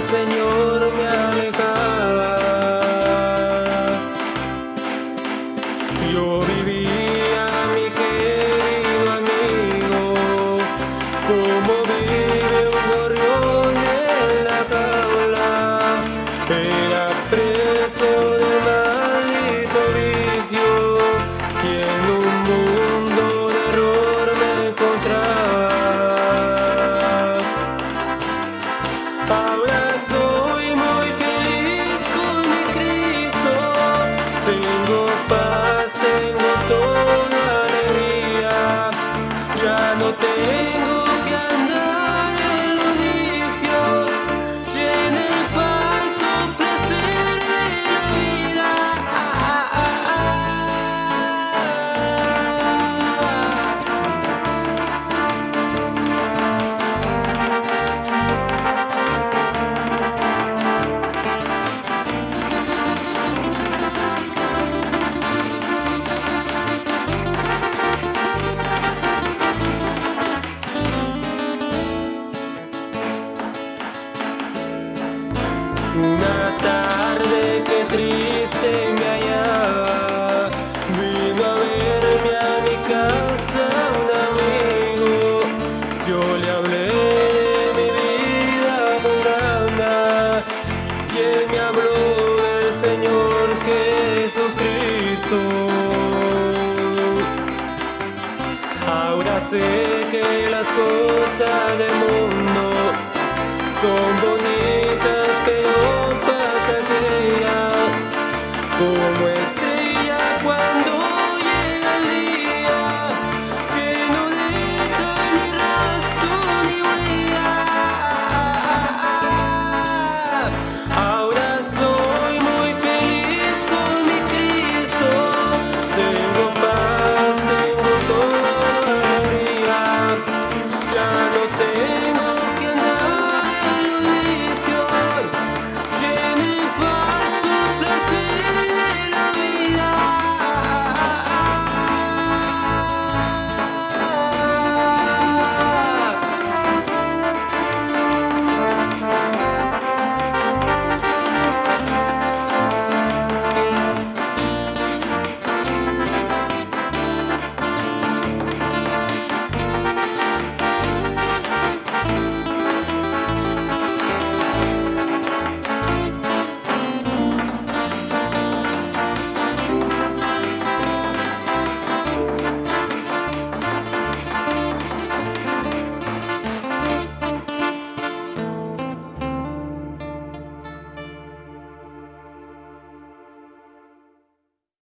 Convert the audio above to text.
Señor, me alejaba. Yo vivía, mi querido amigo, como vive un gorrión en la jaula. Era preso del maldito vicio y en un mundo de error me encontraba. Ahora soy muy feliz con mi Cristo, tengo paz, tengo toda alegría, ya no tengo que andar en los vicios y en el falso placer de la vida. Una